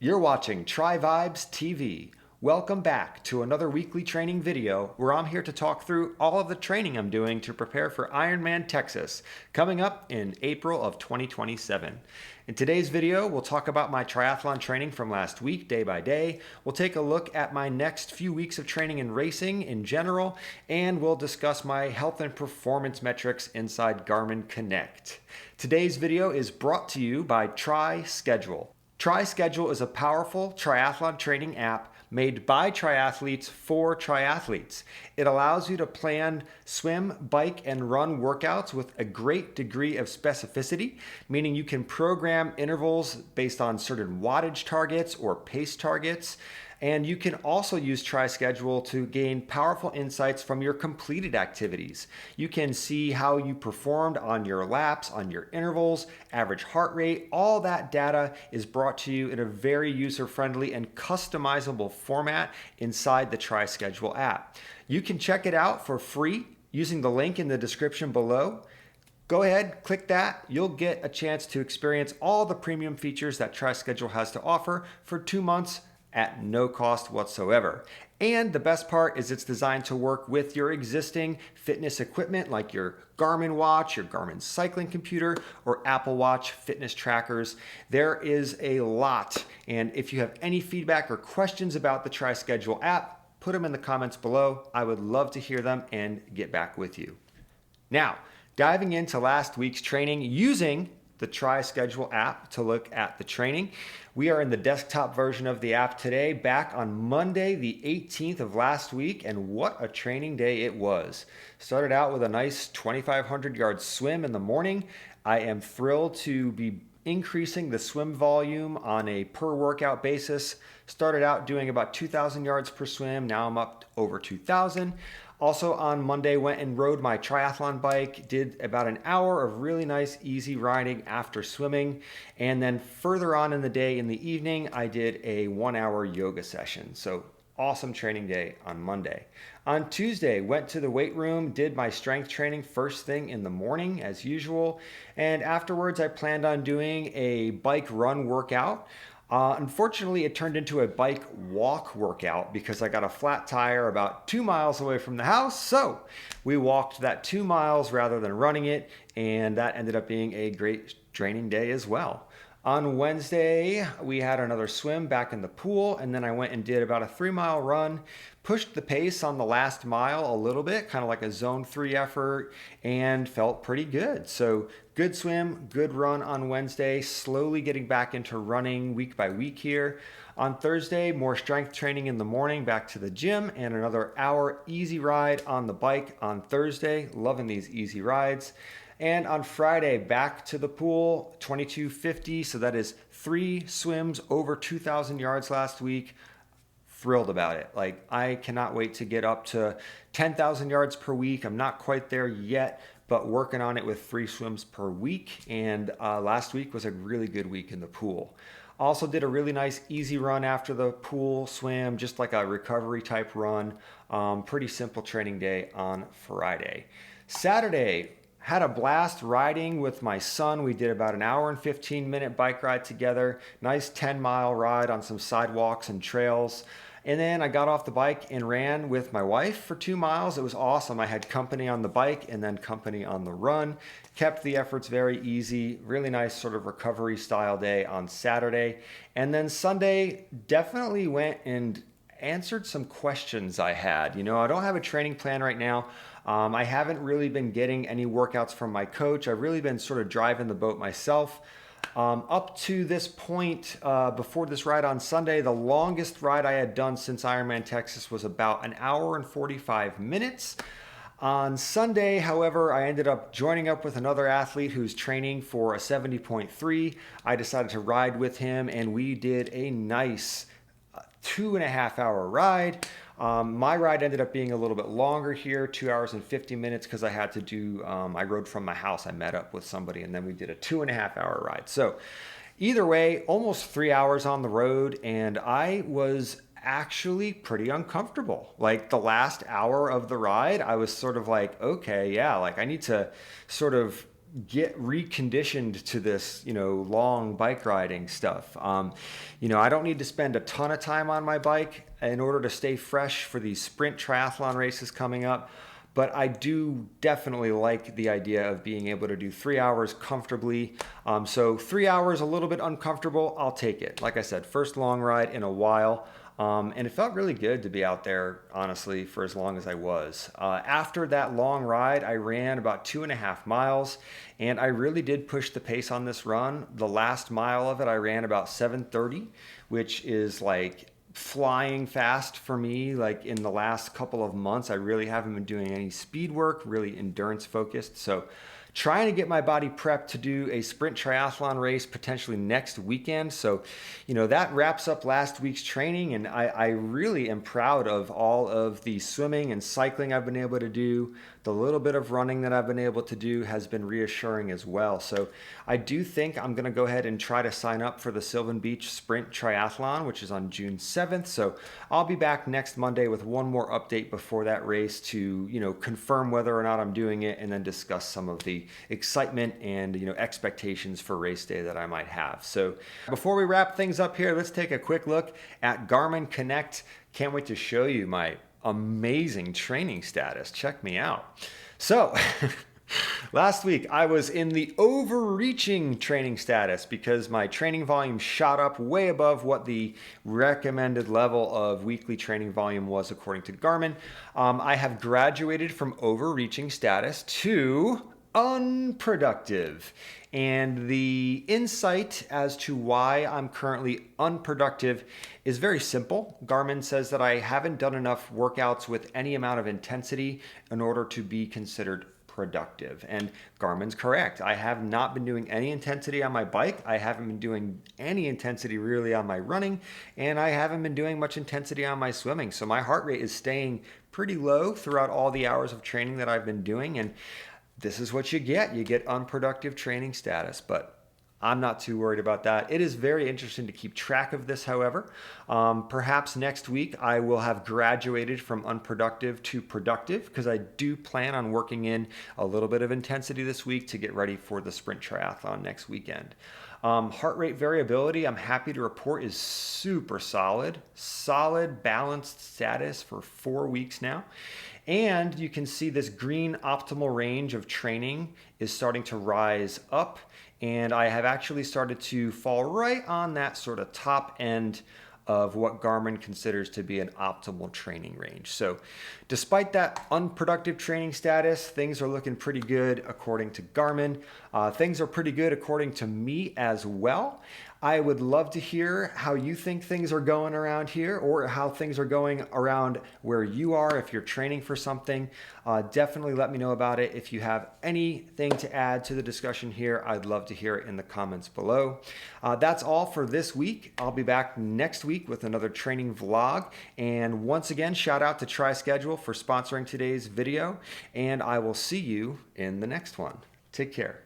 You're watching Tri Vibes TV. Welcome back to another weekly training video where I'm here to talk through all of the training I'm doing to prepare for Ironman Texas coming up in April of 2027. In today's video, we'll talk about my triathlon training from last week, day by day. We'll take a look at my next few weeks of training and racing in general, and we'll discuss my health and performance metrics inside Garmin Connect. Today's video is brought to you by TriSchedule. TriSchedule is a powerful triathlon training app made by triathletes for triathletes. It allows you to plan swim, bike, and run workouts with a great degree of specificity, meaning you can program intervals based on certain wattage targets or pace targets. And you can also use TriSchedule to gain powerful insights from your completed activities. You can see how you performed on your laps, on your intervals, average heart rate. All that data is brought to you in a very user-friendly and customizable format inside the TriSchedule app. You can check it out for free using the link in the description below. Go ahead, click that. You'll get a chance to experience all the premium features that TriSchedule has to offer for 2 months at no cost whatsoever. And the best part is it's designed to work with your existing fitness equipment like your Garmin watch, your Garmin cycling computer, or Apple Watch fitness trackers. There is a lot. And if you have any feedback or questions about the TriSchedule app, put them in the comments below. I would love to hear them and get back with you. Now, diving into last week's training using the TriSchedule app to look at the training. We are in the desktop version of the app today, back on Monday, the 18th of last week, and what a training day it was. Started out with a nice 2,500 yard swim in the morning. I am thrilled to be increasing the swim volume on a per workout basis. Started out doing about 2,000 yards per swim. Now I'm up over 2,000. Also on Monday, went and rode my triathlon bike, did about an hour of really nice, easy riding after swimming. And then further on in the day, in the evening, I did a 1 hour yoga session. So awesome training day on Monday. On Tuesday, went to the weight room, did my strength training first thing in the morning as usual. And afterwards, I planned on doing a bike run workout. Unfortunately, it turned into a bike walk workout because I got a flat tire about 2 miles away from the house. So we walked that 2 miles rather than running it, and that ended up being a great training day as well. On Wednesday, we had another swim back in the pool, and then I went and did about a 3 mile run, pushed the pace on the last mile a little bit, kind of like a zone 3 effort, and felt pretty good. So good swim, good run on Wednesday, slowly getting back into running week by week here. On Thursday, more strength training in the morning, back to the gym, and another hour easy ride on the bike on Thursday. Loving these easy rides. And on Friday, back to the pool, 2250. So that is 3 swims over 2,000 yards last week. Thrilled about it. Like, I cannot wait to get up to 10,000 yards per week. I'm not quite there yet, but working on it with 3 swims per week. And last week was a really good week in the pool. Also did a really nice easy run after the pool swim, just like a recovery type run. Pretty simple training day on Friday. Saturday, had a blast riding with my son. We did about an hour and 15-minute bike ride together. Nice 10-mile ride on some sidewalks and trails. And then I got off the bike and ran with my wife for 2 miles. It was awesome. I had company on the bike and then company on the run. Kept the efforts very easy. Really nice sort of recovery style day on Saturday. And then Sunday, definitely went and answered some questions I had. You know, I don't have a training plan right now. I haven't really been getting any workouts from my coach. I've really been sort of driving the boat myself. Up to this point, before this ride on Sunday, the longest ride I had done since Ironman Texas was about an hour and 45 minutes. On Sunday, however, I ended up joining up with another athlete who's training for a 70.3. I decided to ride with him, and we did a nice 2.5 hour ride. My ride ended up being a little bit longer here, 2 hours and 50 minutes, because I had to do, I rode from my house. I met up with somebody, and then we did a 2.5 hour ride. So either way, almost 3 hours on the road, and I was actually pretty uncomfortable. Like the last hour of the ride, I was sort of like, okay, yeah, like I need to sort of get reconditioned to this, long bike riding stuff. I don't need to spend a ton of time on my bike in order to stay fresh for these sprint triathlon races coming up. But I do definitely like the idea of being able to do 3 hours comfortably. So 3 hours, a little bit uncomfortable, I'll take it. Like I said, first long ride in a while. And it felt really good to be out there, honestly, for as long as I was. After that long ride, I ran about 2.5 miles, and I really did push the pace on this run. The last mile of it, I ran about 7:30, which is like flying fast for me. Like in the last couple of months, I really haven't been doing any speed work, really endurance focused. So trying to get my body prepped to do a sprint triathlon race potentially next weekend. So, that wraps up last week's training, and I really am proud of all of the swimming and cycling I've been able to do. The little bit of running that I've been able to do has been reassuring as well. So I do think I'm going to go ahead and try to sign up for the Sylvan Beach Sprint Triathlon, which is on June 7th. So I'll be back next Monday with one more update before that race to, confirm whether or not I'm doing it, and then discuss some of the excitement and, expectations for race day that I might have. So before we wrap things up here, let's take a quick look at Garmin Connect. Can't wait to show you my amazing training status. Check me out. So last week I was in the overreaching training status because my training volume shot up way above what the recommended level of weekly training volume was according to Garmin. I have graduated from overreaching status to unproductive. And the insight as to why I'm currently unproductive is very simple. Garmin says that I haven't done enough workouts with any amount of intensity in order to be considered productive. And Garmin's correct. I have not been doing any intensity on my bike. I haven't been doing any intensity really on my running, and I haven't been doing much intensity on my swimming. So my heart rate is staying pretty low throughout all the hours of training that I've been doing. And this is what you get. You get unproductive training status, but I'm not too worried about that. It is very interesting to keep track of this, however. Perhaps next week I will have graduated from unproductive to productive, because I do plan on working in a little bit of intensity this week to get ready for the sprint triathlon next weekend. Heart rate variability, I'm happy to report, is super solid. Solid, balanced status for 4 weeks now. And you can see this green optimal range of training is starting to rise up. And I have actually started to fall right on that sort of top end of what Garmin considers to be an optimal training range. So despite that unproductive training status, things are looking pretty good according to Garmin. Things are pretty good according to me as well. I would love to hear how you think things are going around here, or how things are going around where you are if you're training for something. Definitely let me know about it. If you have anything to add to the discussion here, I'd love to hear it in the comments below. That's all for this week. I'll be back next week with another training vlog. And once again, shout out to TriSchedule for sponsoring today's video. And I will see you in the next one. Take care.